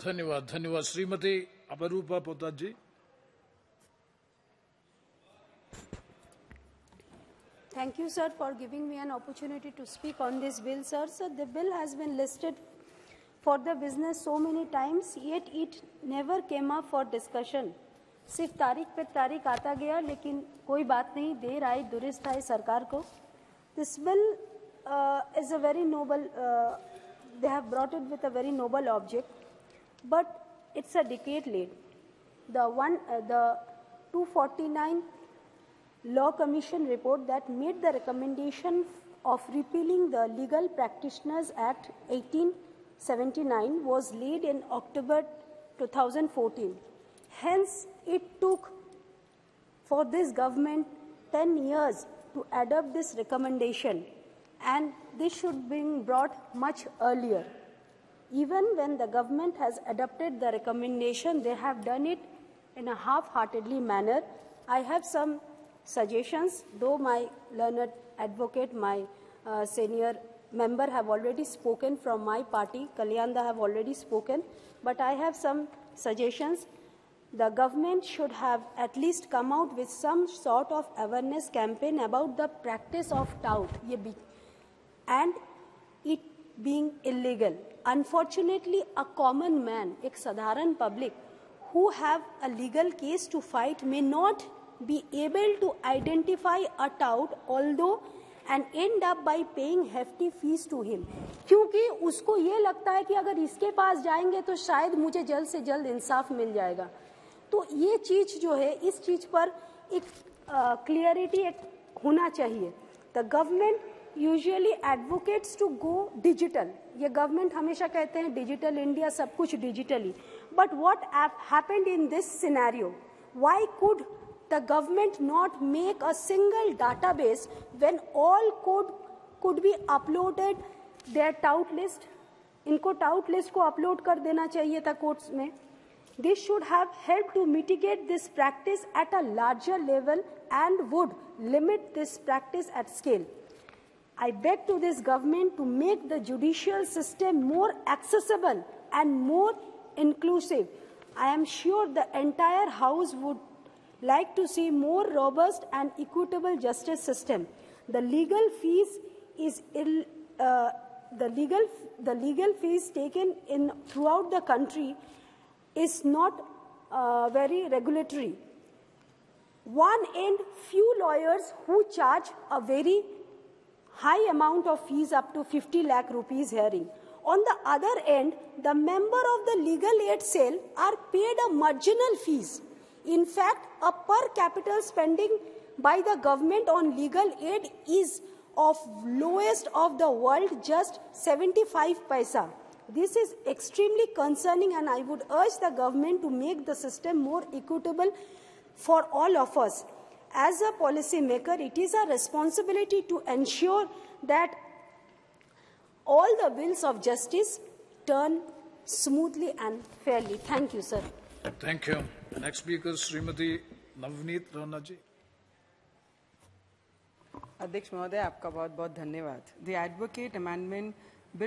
धन्यवाद धन्यवाद। श्रीमती अपरूपा पोद्दार जी। Thank you, sir, for giving me an opportunity to speak on this bill, sir. So the bill has been listed for the business so many times, yet it never came up for discussion. सिर्फ तारीख पे तारीख आता गया, लेकिन कोई बात नहीं, देर आई दुरुस्त आई सरकार को. This bill is a very noble, they have brought it with a very noble object, but it's a decade late. The 249 Law Commission report that made the recommendation of repealing the Legal Practitioners Act 1879 was laid in October 2014. Hence, it took for this government 10 years to adopt this recommendation, and this should be brought much earlier. Even when the government has adopted the recommendation, they have done it in a half-heartedly manner. I have some suggestions, though my learned advocate, my senior member have already spoken from my party, Kalyanda have already spoken, but I have some suggestions. The government should have at least come out with some sort of awareness campaign about the practice of tout and it being illegal. Unfortunately, a common man, a sadharan public, who have a legal case to fight may not be able to identify a tout, although and end up by paying hefty fees to him. क्योंकि उसको ये लगता है कि अगर इसके पास जाएंगे तो शायद मुझे जल्द से जल्द इंसाफ मिल जाएगा. तो ये चीज जो है, इस चीज पर एक क्लियरिटी होना चाहिए. The government usually advocates to go digital. ये गवर्नमेंट हमेशा कहते हैं डिजिटल इंडिया, सब कुछ digitally. But what happened in this scenario? Why could the government not make a single database when all code could be uploaded their tout list? इनको tout list को upload कर देना चाहिए था courts में. This should have helped to mitigate this practice at a larger level and would limit this practice at scale. I beg to this government to make the judicial system more accessible and more inclusive. I am sure the entire House would like to see more robust and equitable justice system. The legal fees is the legal fees taken in throughout the country is not very regulatory. One end, few lawyers who charge a very high amount of fees up to 50 lakh rupees hearing. On the other end, the member of the legal aid cell are paid a marginal fees. In fact, a per capita spending by the government on legal aid is of lowest of the world, just 75 paisa. This is extremely concerning, and I would urge the government to make the system more equitable for all of us. As a policy maker, it is our responsibility to ensure that all the wheels of justice turn smoothly and fairly. Thank you, sir. Thank you. Next speaker, Srimati Navneet Rana ji. अध्यक्ष महोदय, आपका बहुत बहुत धन्यवाद. The advocate amendment